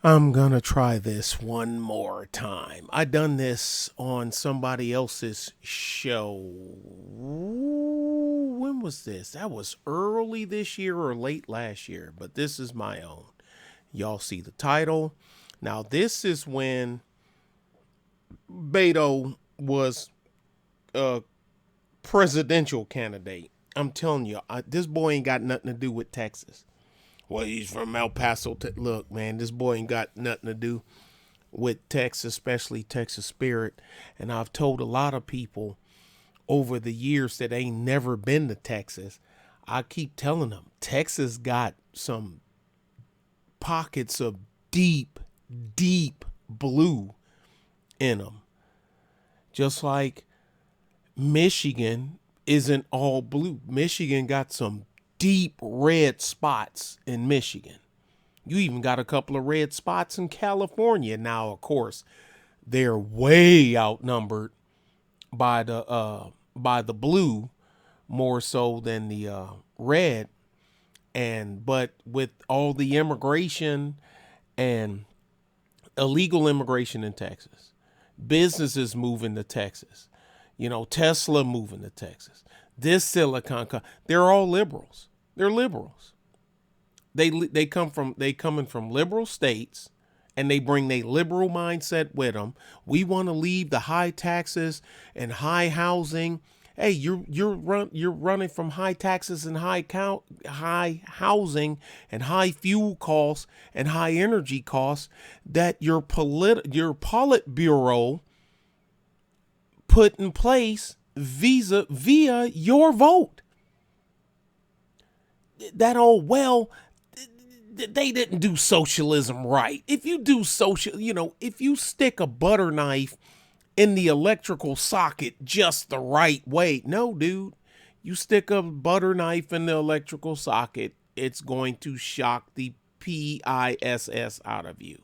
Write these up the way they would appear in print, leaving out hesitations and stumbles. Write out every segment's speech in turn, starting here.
I'm gonna try this one more time. I done this on somebody else's show. When was this? That was early this year or late last year, but this is my own. Y'all see the title. Now, this is when Beto was a presidential candidate. I'm telling you, this boy ain't got nothing to do with Texas. Well, he's from El Paso. Look, man, this boy ain't got nothing to do with Texas, especially Texas Spirit. And I've told a lot of people over the years that ain't never been to Texas. I keep telling them Texas got some pockets of deep, deep blue in them. Just like Michigan isn't all blue. Michigan got some deep red spots in Michigan. You even got a couple of red spots in California. Now, of course, they're way outnumbered by the blue more so than the red. And but with all the immigration and illegal immigration in Texas, businesses moving to Texas, Tesla moving to Texas, this they're all liberals. They're liberals. They coming from liberal states, and they bring their liberal mindset with them. We want to leave the high taxes and high housing. Hey, you're running from high taxes and high housing and high fuel costs and high energy costs that your Politburo put in place via your vote. That old well, they didn't do socialism right. If you do if you stick a butter knife in the electrical socket just the right way, no, dude, you stick a butter knife in the electrical socket, it's going to shock the piss out of you.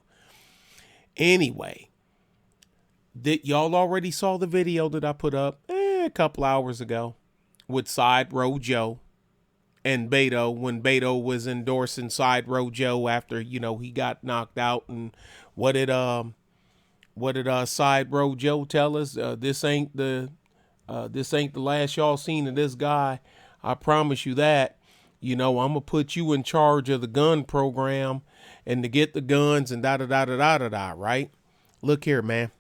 Anyway, y'all already saw the video that I put up a couple hours ago with Side Road Joe and Beto, when Beto was endorsing Side Road Joe after he got knocked out. And what did Side Road Joe tell us? This ain't the last y'all seen of this guy. I promise you that. I'm gonna put you in charge of the gun program and to get the guns and da da da da da da da. Right? Look here, man.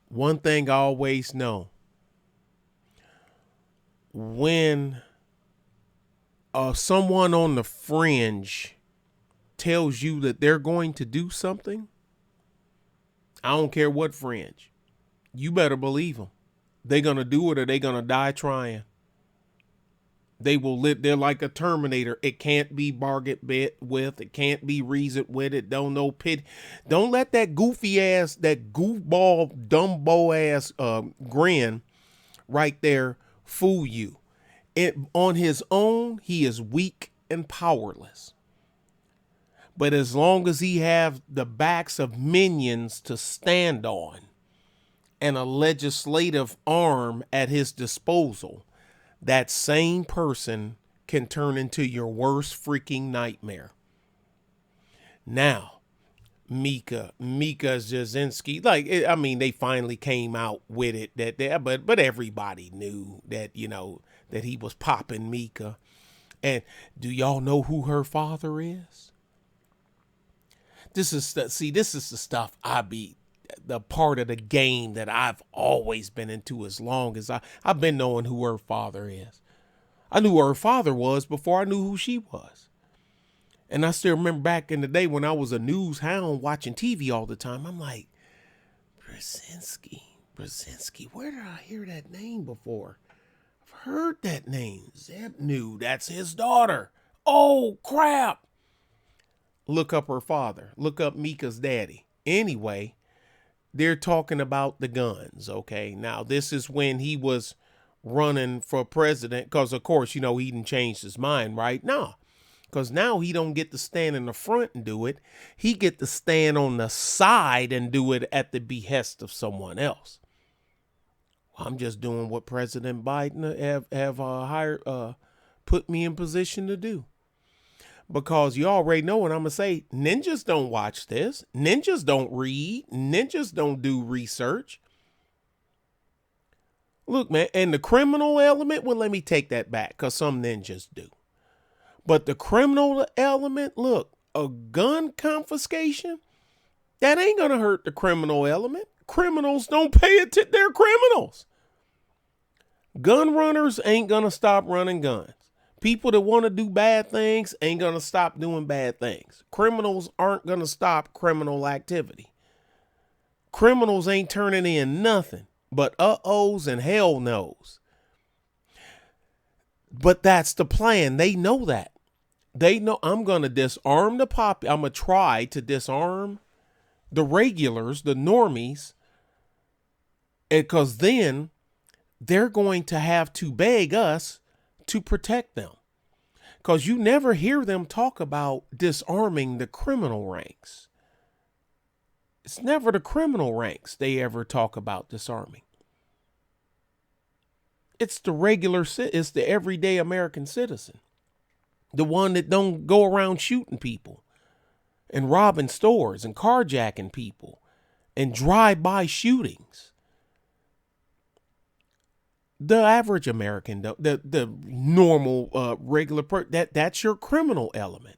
One thing I always know: when someone on the fringe tells you that they're going to do something, I don't care what fringe, you better believe them. They're going to do it or they're going to die trying. They will live. They're like a Terminator. It can't be bargained with. It can't be reasoned with. It don't know pit. Don't let that goofy ass, that goofball, dumbo ass grin right there fool you. On his own, he is weak and powerless. But as long as he have the backs of minions to stand on and a legislative arm at his disposal, that same person can turn into your worst freaking nightmare. Now, Mika Jasinski, they finally came out with it but everybody knew that that he was popping Mika. And do y'all know who her father is? This is the stuff the part of the game that I've always been into as long as I've been knowing who her father is. I knew who her father was before I knew who she was. And I still remember back in the day when I was a news hound watching TV all the time, I'm like, Brzezinski, where did I hear that name before? I've heard that name. Zeb knew that's his daughter. Oh, crap. Look up her father. Look up Mika's daddy. Anyway, they're talking about the guns, okay? Now, this is when he was running for president because, of course, he didn't change his mind, right? No, because now he don't get to stand in the front and do it. He get to stand on the side and do it at the behest of someone else. I'm just doing what President Biden have hired, put me in position to do. because you already know what I'm going to say. Ninjas don't watch this. Ninjas don't read. Ninjas don't do research. Look, man, and the criminal element, well, let me take that back because some ninjas do. But the criminal element, look, a gun confiscation, that ain't going to hurt the criminal element. Criminals don't pay it to their criminals. Gun runners ain't going to stop running guns. People that want to do bad things ain't going to stop doing bad things. Criminals aren't going to stop criminal activity. Criminals ain't turning in nothing but uh-ohs and hell no's. But that's the plan. They know that. They know I'm going to disarm the I'm going to try to disarm the regulars, the normies, because then they're going to have to beg us to protect them. Because you never hear them talk about disarming the criminal ranks. It's never the criminal ranks they ever talk about disarming. It's the it's the everyday American citizen. The one that don't go around shooting people and robbing stores and carjacking people and drive-by shootings. The average American, the normal regular person, that's your criminal element.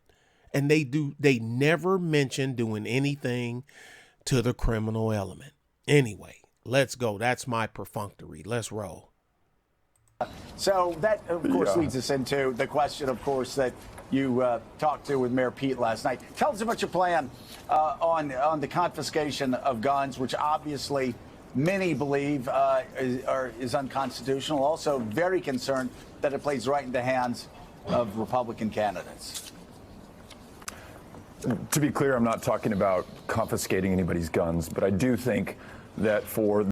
And they never mention doing anything to the criminal element. Anyway, let's go. That's my perfunctory. Let's roll. So that, of course, leads us into the question, of course, that you talked to with Mayor Pete last night. Tell us about your plan on the confiscation of guns, which obviously many believe is unconstitutional. Also very concerned that it plays right into hands of Republican candidates. To be clear, I'm not talking about confiscating anybody's guns, but I do think that for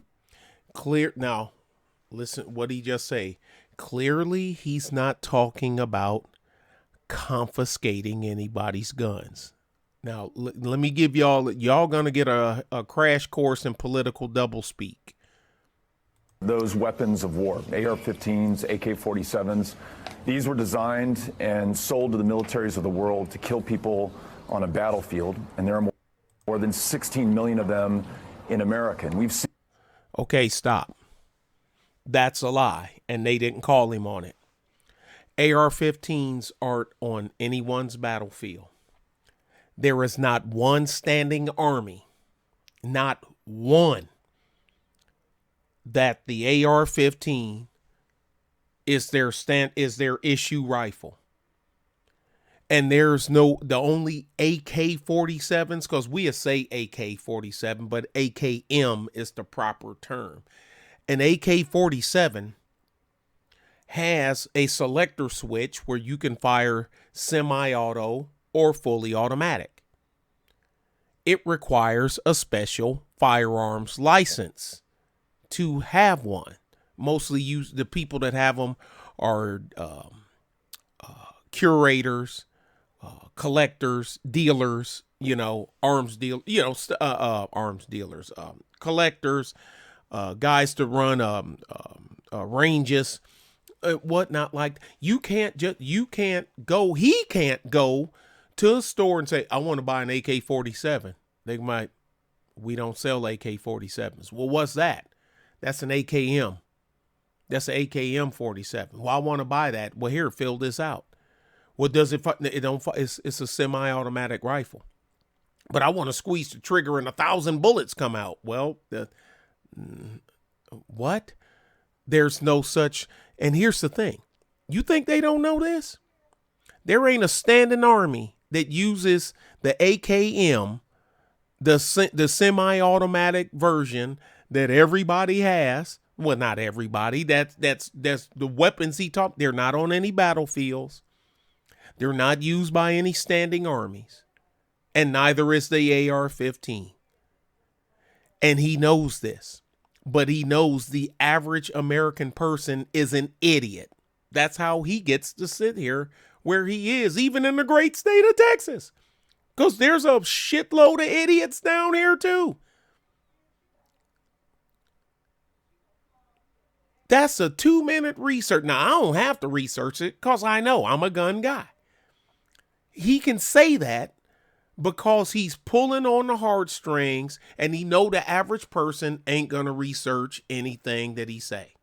clear now, listen what he just say. Clearly, he's not talking about confiscating anybody's guns. Now, let me give y'all gonna get a crash course in political doublespeak. those weapons of war, AR-15s, AK-47s, these were designed and sold to the militaries of the world to kill people on a battlefield, and there are more than 16 million of them in America. And we've seen. Okay, stop. That's a lie, and they didn't call him on it. AR-15s aren't on anyone's battlefield. There is not one standing army, not one, that the AR-15 is their issue rifle. And there's the only AK-47s, because we say AK-47, but AKM is the proper term. An AK-47 has a selector switch where you can fire semi-auto or fully automatic. It requires a special firearms license to have one. Mostly the people that have them are curators, collectors, dealers, arms dealers, collectors, guys to run ranges, whatnot. Like he can't go to a store and say, I want to buy an AK-47. We don't sell AK-47s. Well, what's that? That's an AKM. That's an AKM 47. Well, I want to buy that. Well, here, fill this out. What does it? It's a semi-automatic rifle. But I want to squeeze the trigger and 1,000 bullets come out. Well, what? There's no such. And here's the thing. You think they don't know this? There ain't a standing army that uses the AKM, the semi-automatic version that everybody has. Well, not everybody. That's the weapons he talked. They're not on any battlefields. They're not used by any standing armies. And neither is the AR-15. And he knows this. But he knows the average American person is an idiot. That's how he gets to sit here where he is, even in the great state of Texas. Because there's a shitload of idiots down here too. That's a 2-minute research. Now, I don't have to research it because I know I'm a gun guy. he can say that because he's pulling on the heartstrings, and he know the average person ain't gonna research anything that he say.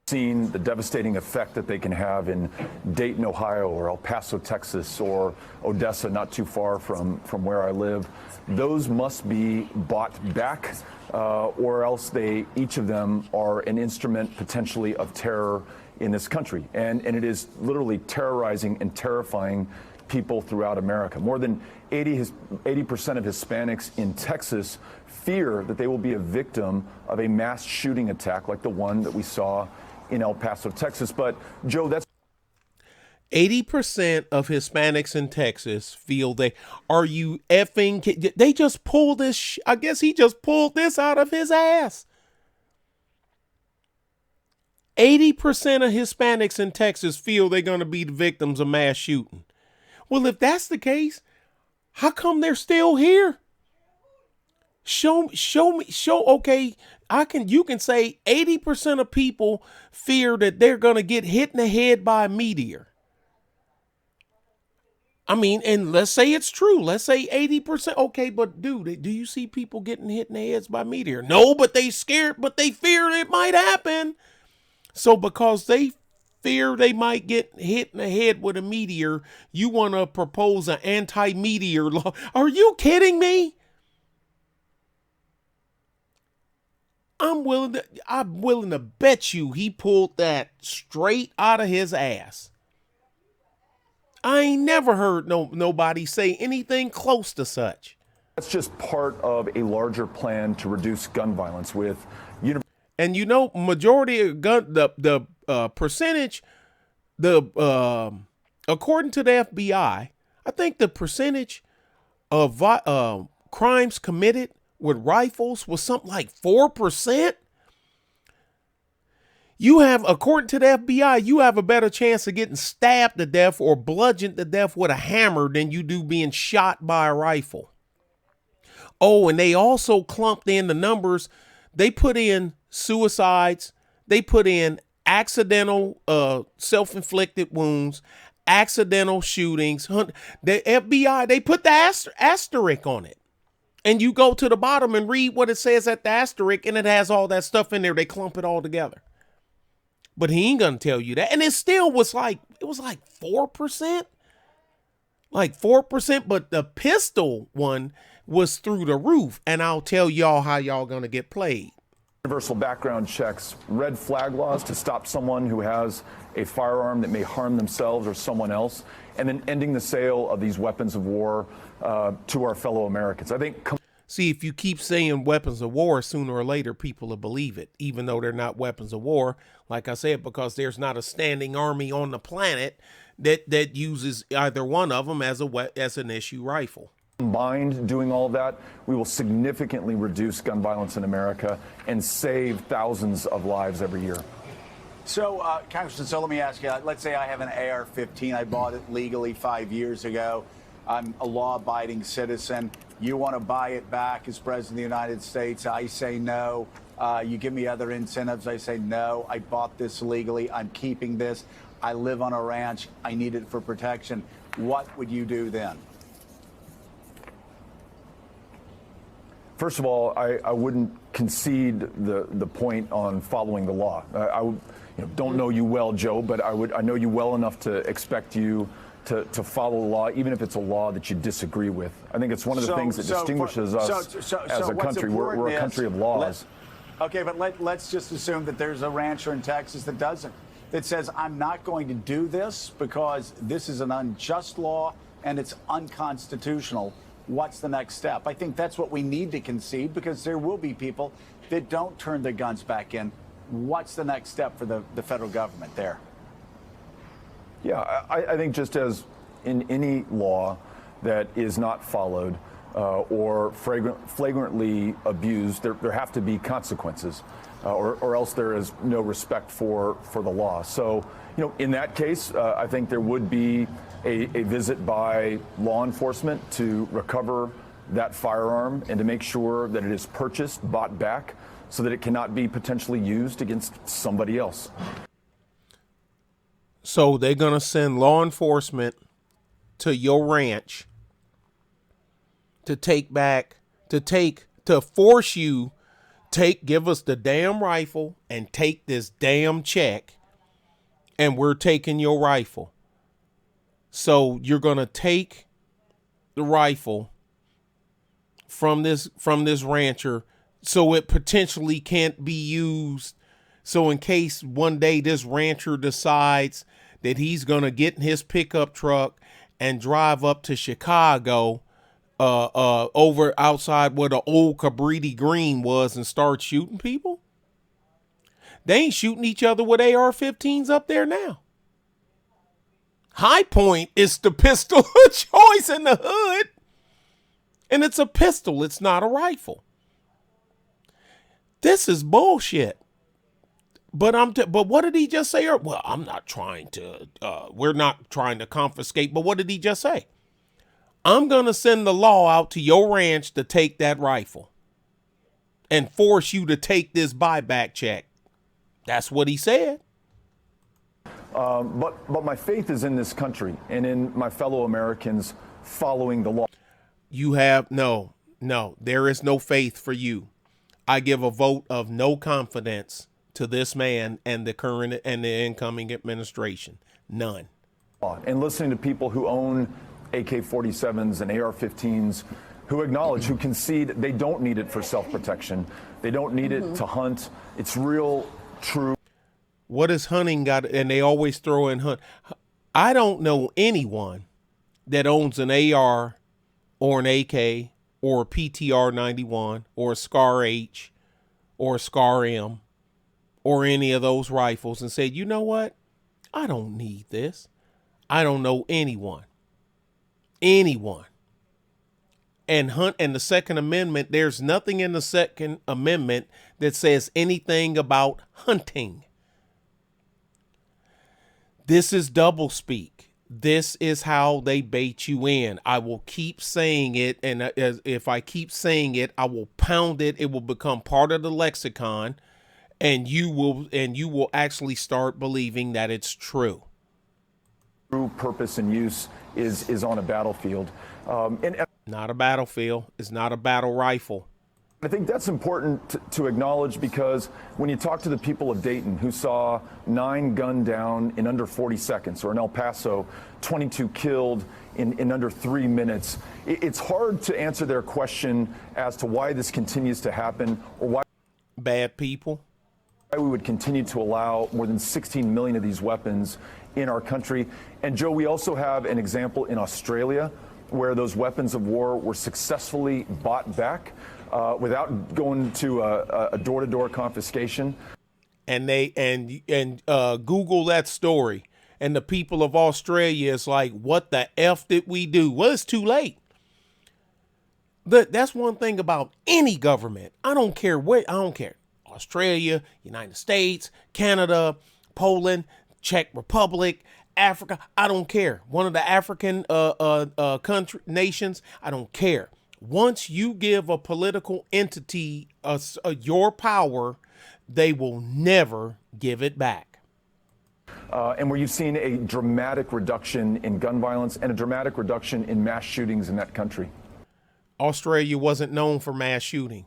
Seen the devastating effect that they can have in Dayton, Ohio, or El Paso, Texas, or Odessa, not too far from where I live. Those must be bought back, or else each of them are an instrument potentially of terror in this country. And it is literally terrorizing and terrifying people throughout America. More than 80% of Hispanics in Texas fear that they will be a victim of a mass shooting attack like the one that we saw in El Paso, Texas. But Joe, that's 80% of Hispanics in Texas feel are you effing, they just pulled this, I guess he just pulled this out of his ass. 80% of Hispanics in Texas feel they're going to be the victims of mass shooting. Well, if that's the case, how come they're still here? Show me, okay, you can say 80% of people fear that they're going to get hit in the head by a meteor. I mean, and let's say it's true. Let's say 80%. Okay, but dude, do you see people getting hit in the heads by a meteor? No, but they scared, but they fear it might happen. So because they fear they might get hit in the head with a meteor, you want to propose an anti-meteor law? Are you kidding me? I'm willing to bet you he pulled that straight out of his ass. I ain't never heard nobody say anything close to such. That's just part of a larger plan to reduce gun violence with and majority of the percentage, according to the FBI, I think the percentage of crimes committed with rifles was something like 4%. According to the FBI, you have a better chance of getting stabbed to death or bludgeoned to death with a hammer than you do being shot by a rifle. Oh, and they also clumped in the numbers. They put in suicides. They put in accidental self-inflicted wounds, accidental shootings. The FBI, they put the asterisk on it. And you go to the bottom and read what it says at the asterisk, and it has all that stuff in there. They clump it all together. But he ain't going to tell you that. And it still was like 4%. Like 4%, but the pistol one was through the roof. And I'll tell y'all how y'all going to get played. Universal background checks, red flag laws to stop someone who has a firearm that may harm themselves or someone else, and then ending the sale of these weapons of war to our fellow Americans. I think. See, if you keep saying weapons of war, sooner or later people will believe it, even though they're not weapons of war. Like I said, because there's not a standing army on the planet that uses either one of them as an issue rifle. Combined doing all of that, we will significantly reduce gun violence in America and save thousands of lives every year. So, Congressman, let me ask you, let's say I have an AR-15. I bought it legally 5 years ago. I'm a law-abiding citizen. You want to buy it back as President of the United States. I say no. You give me other incentives. I say no. I bought this legally. I'm keeping this. I live on a ranch. I need it for protection. What would you do then? First of all, I wouldn't concede the point on following the law. I don't know you well, Joe, but I know you well enough to expect you to follow the law, even if it's a law that you disagree with. I think it's one of the things that distinguishes us as a country. We're a country of laws. Okay, but let's just assume that there's a rancher in Texas that doesn't, that says, I'm not going to do this because this is an unjust law and it's unconstitutional. What's the next step? I think that's what we need to concede, because there will be people that don't turn their guns back in. What's the next step for the federal government there? Yeah, I think just as in any law that is not followed or flagrantly abused, there have to be consequences, or else there is no respect for the law. So, in that case, I think there would be a visit by law enforcement to recover that firearm and to make sure that it is purchased, bought back, so that it cannot be potentially used against somebody else. So they're going to send law enforcement to your ranch to force you, give us the damn rifle and take this damn check, and we're taking your rifle. So you're going to take the rifle from this rancher so it potentially can't be used. So in case one day this rancher decides that he's going to get in his pickup truck and drive up to Chicago, over outside where the old Cabrini Green was, and start shooting people. They ain't shooting each other with AR-15s up there now. High Point is the pistol of choice in the hood. And it's a pistol. It's not a rifle. This is bullshit. But what did he just say? Well, we're not trying to confiscate. But what did he just say? I'm going to send the law out to your ranch to take that rifle and force you to take this buyback check. That's what he said. But my faith is in this country and in my fellow Americans following the law. You have no, there is no faith for you. I give a vote of no confidence to this man and the current and the incoming administration. None. And listening to people who own AK-47s and AR-15s, who acknowledge, who concede they don't need it for self-protection. They don't need it to hunt. It's real, true. What is hunting got? And they always throw in hunt. I don't know anyone that owns an AR or an AK or a PTR 91 or a Scar H or a Scar M or any of those rifles and said, you know what? I don't need this. I don't know anyone. And the Second Amendment, there's nothing in the Second Amendment that says anything about hunting. This is doublespeak. This is how they bait you in. I will keep saying it, and if I keep saying it, I will pound it. It will become part of the lexicon, and you will actually start believing that it's true. True purpose and use is on a battlefield. Not a battlefield. It's not a battle rifle. I think that's important to acknowledge, because when you talk to the people of Dayton who saw 9 gunned down in under 40 seconds, or in El Paso, 22 killed in under 3 minutes, it's hard to answer their question as to why this continues to happen, or why bad people. Why we would continue to allow more than 16 million of these weapons in our country. And Joe, we also have an example in Australia where those weapons of war were successfully bought back without going to a door-to-door confiscation. And Google that story, and the people of Australia is like, what the F did we do? Well, it's too late. That's one thing about any government. I don't care. Australia, United States, Canada, Poland, Czech Republic, Africa. I don't care. One of the African nations. I don't care. Once you give a political entity your power, they will never give it back. And where you've seen a dramatic reduction in gun violence and a dramatic reduction in mass shootings in that country. Australia wasn't known for mass shootings.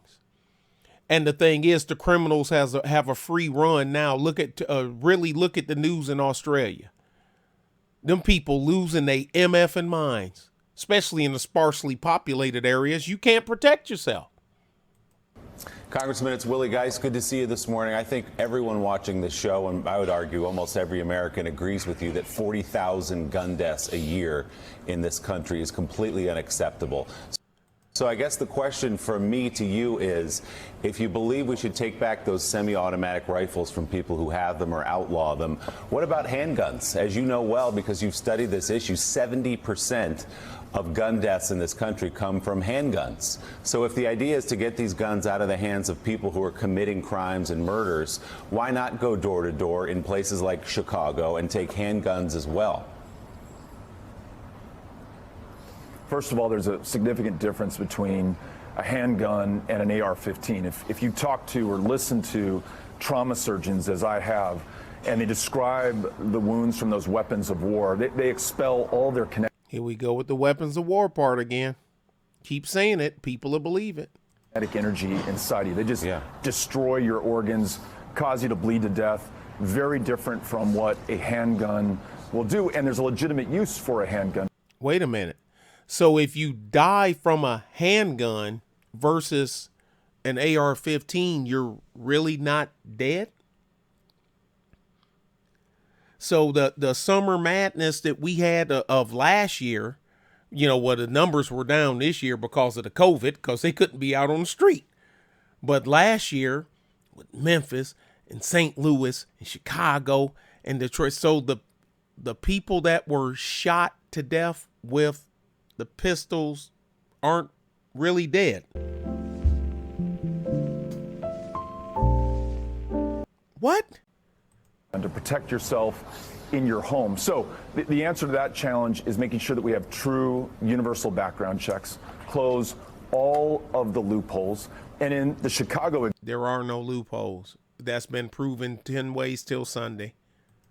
And the thing is, the criminals have a free run now. Really look at the news in Australia. Them people losing their MFing minds, especially in the sparsely populated areas. You can't protect yourself. Congressman, it's Willie Geist. Good to see you this morning. I think everyone watching this show, and I would argue almost every American, agrees with you that 40,000 gun deaths a year in this country is completely unacceptable. So I guess the question from me to you is, if you believe we should take back those semi-automatic rifles from people who have them or outlaw them, what about handguns? As you know well, because you've studied this issue, 70% of gun deaths in this country come from handguns. So if the idea is to get these guns out of the hands of people who are committing crimes and murders, why not go door to door in places like Chicago and take handguns as well? First of all, there's a significant difference between a handgun and an AR-15. If you talk to or listen to trauma surgeons, as I have, and they describe the wounds from those weapons of war, they expel all their connections. Here we go with the weapons of war part again. Keep saying it. People will believe it. Kinetic energy inside you. They just destroy your organs, cause you to bleed to death. Very different from what a handgun will do. And there's a legitimate use for a handgun. Wait a minute. So if you die from a handgun versus an AR-15, you're really not dead? So the summer madness that we had of last year, you know, the numbers were down this year because of the COVID, because they couldn't be out on the street. But last year with Memphis and St. Louis and Chicago and Detroit, so the people that were shot to death with the pistols aren't really dead. What? And to protect yourself in your home. So the answer to that challenge is making sure that we have true universal background checks, close all of the loopholes. And in the Chicago there are no loopholes. That's been proven 10 ways till Sunday.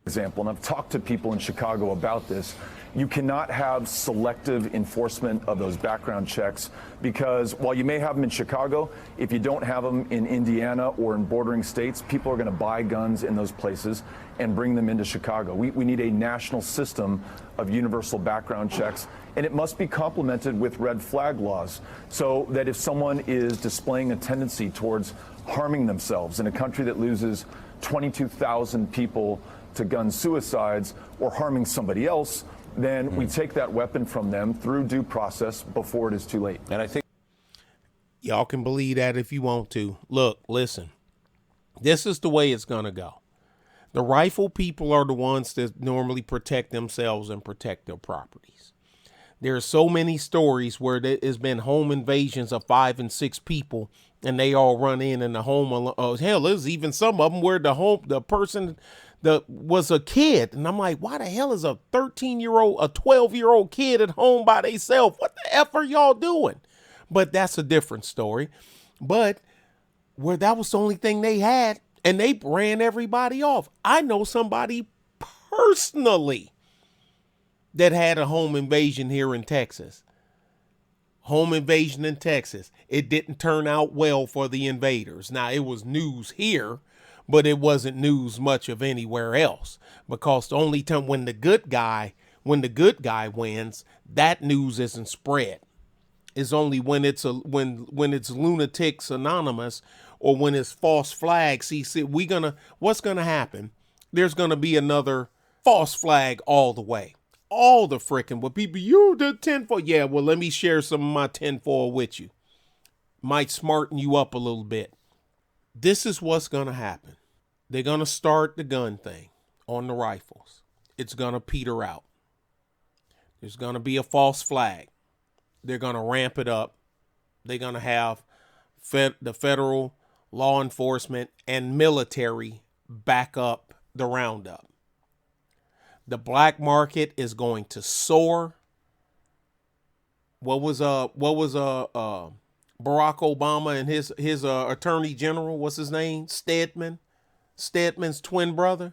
Example, and I've talked to people in Chicago about this, you cannot have selective enforcement of those background checks because while you may have them in Chicago, if you don't have them in Indiana or in bordering states, people are going to buy guns in those places and bring them into Chicago. We need a national system of universal background checks, and it must be complemented with red flag laws so that if someone is displaying a tendency towards harming themselves in a country that loses 22,000 people to gun suicides or harming somebody else, then we take that weapon from them through due process before it is too late. And I think y'all can believe that if you want to. Look, listen, this is the way it's going to go. The rifle people are the ones that normally protect themselves and protect their properties. There are so many stories where there has been home invasions of 5 and 6 people and they all run in the home. Hell, there's even some of them where the person that was a kid. And I'm like, why the hell is a 13-year-old, a 12-year-old kid at home by themselves? What the F are y'all doing? But that's a different story. But where that was the only thing they had and they ran everybody off. I know somebody personally that had a home invasion here in Texas. Home invasion in Texas. It didn't turn out well for the invaders. Now, it was news here, but it wasn't news much of anywhere else because the only time when the good guy wins, that news isn't spread. It's only when it's when it's Lunatics Anonymous or when it's false flags. See, what's gonna happen? There's gonna be another false flag all the way. All the frickin' what people, you did 10-4. Yeah, well, let me share some of my 10-4 with you. Might smarten you up a little bit. This is what's going to happen. They're going to start the gun thing on the rifles. It's going to peter out. There's going to be a false flag. They're going to ramp it up. They're going to have the federal law enforcement and military back up the roundup. The black market is going to soar. What was Barack Obama and his attorney general? What's his name? Stedman's twin brother.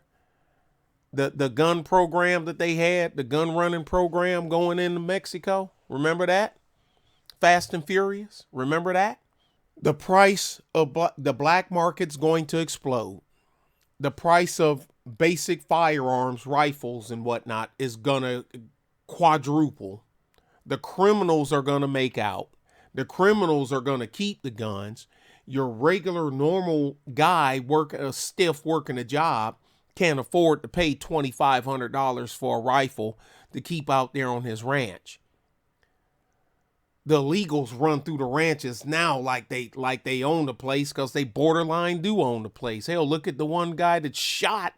The gun program that they had, the gun running program going into Mexico. Remember that? Fast and Furious. Remember that? The price of the black market's going to explode. The price of basic firearms, rifles and whatnot is gonna quadruple. The criminals are gonna make out. The criminals are gonna keep the guns. Your regular normal guy working a job can't afford to pay $2,500 for a rifle to keep out there on his ranch. The illegals run through the ranches now like they own the place because they borderline do own the place. Hell, look at the one guy that shot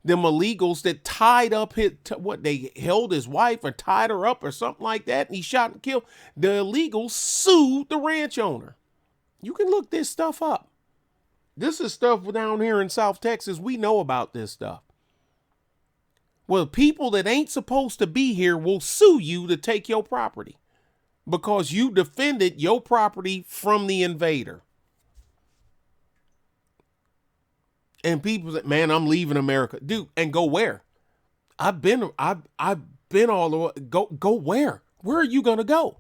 them illegals that tied up they held his wife or tied her up or something like that, and he shot and killed. The illegals sued the ranch owner. You can look this stuff up. This is stuff down here in South Texas. We know about this stuff. Well, people that ain't supposed to be here will sue you to take your property because you defended your property from the invader. And people say, man, I'm leaving America. Dude, and go where? I've been all the way. Go where? Where are you gonna go?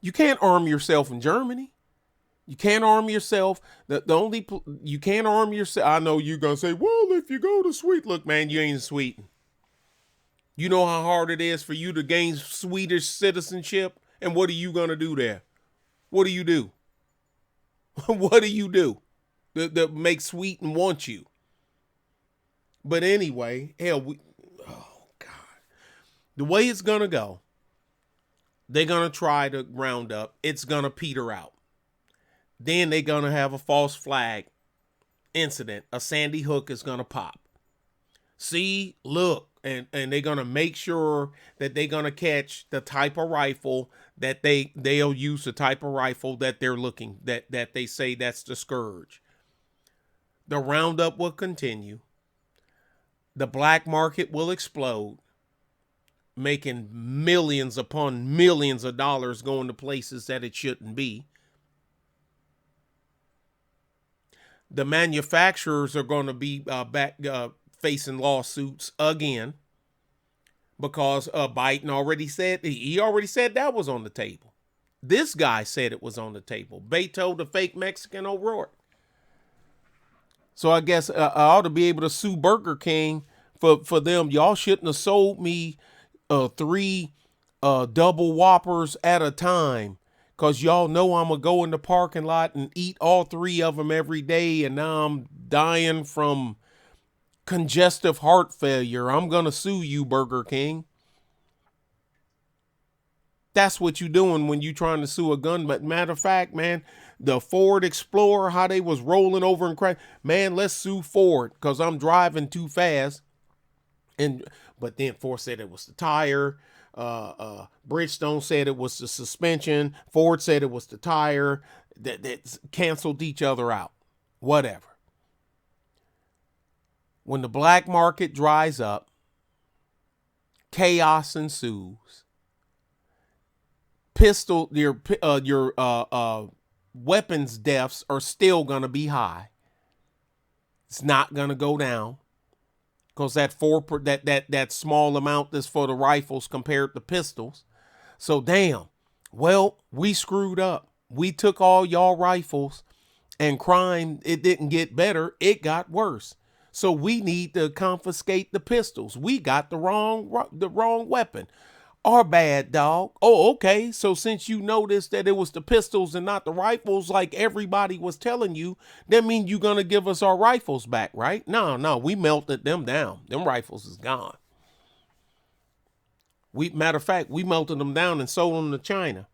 You can't arm yourself in Germany. You can't arm yourself. You can't arm yourself. I know you're gonna say, well, if you go to Sweden, look, man, you ain't in Sweden. You know how hard it is for you to gain Swedish citizenship, and what are you gonna do there? What do you do? What do you do that makes Sweden want you? But anyway, hell, oh God, the way it's gonna go, they're gonna try to round up. It's gonna peter out. Then they're gonna have a false flag incident. A Sandy Hook is gonna pop. See, look, and they're gonna make sure that they're gonna catch the type of rifle that they'll use, the type of rifle that they're looking, that they say that's the scourge. The roundup will continue. The black market will explode, making millions upon millions of dollars going to places that it shouldn't be. The manufacturers are going to be back facing lawsuits again because Biden already said that was on the table. This guy said it was on the table. Beto, the fake Mexican O'Rourke. So I guess I ought to be able to sue Burger King for them. Y'all shouldn't have sold me 3 double Whoppers at a time, because y'all know I'm going to go in the parking lot and eat all 3 of them every day, and now I'm dying from congestive heart failure. I'm going to sue you, Burger King. That's what you doing when you trying to sue a gun. But matter of fact, man, the Ford Explorer, how they was rolling over and crash. Man, let's sue Ford because I'm driving too fast. But then Ford said it was the tire. Bridgestone said it was the suspension. Ford said it was the tire. That canceled each other out. Whatever. When the black market dries up, chaos ensues. Your weapons deaths are still gonna be high. It's not gonna go down because that small amount is for the rifles compared to pistols. So damn, well, we screwed up. We took all y'all rifles, and crime, it didn't get better, it got worse. So we need to confiscate the pistols. We got the wrong weapon. Our bad, dog. Oh, okay. So since you noticed that it was the pistols and not the rifles, like everybody was telling you, that mean you gonna give us our rifles back, right? No, we melted them down. Them rifles is gone. Matter of fact, we melted them down and sold them to China.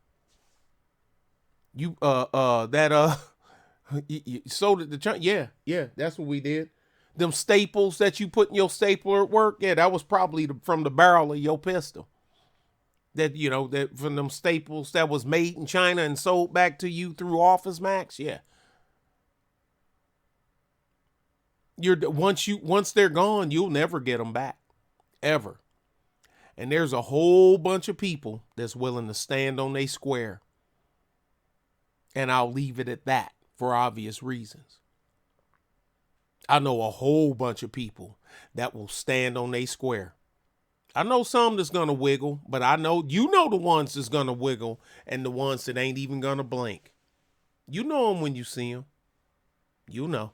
You sold it to China. Yeah, that's what we did. Them staples that you put in your stapler at work, yeah, that was probably from the barrel of your pistol. That from them staples that was made in China and sold back to you through Office Max, yeah. Once they're gone, you'll never get them back, ever. And there's a whole bunch of people that's willing to stand on their square. And I'll leave it at that for obvious reasons. I know a whole bunch of people that will stand on their square. I know some that's going to wiggle, but I know, the ones that's going to wiggle and the ones that ain't even going to blink. You know them when you see them. You know.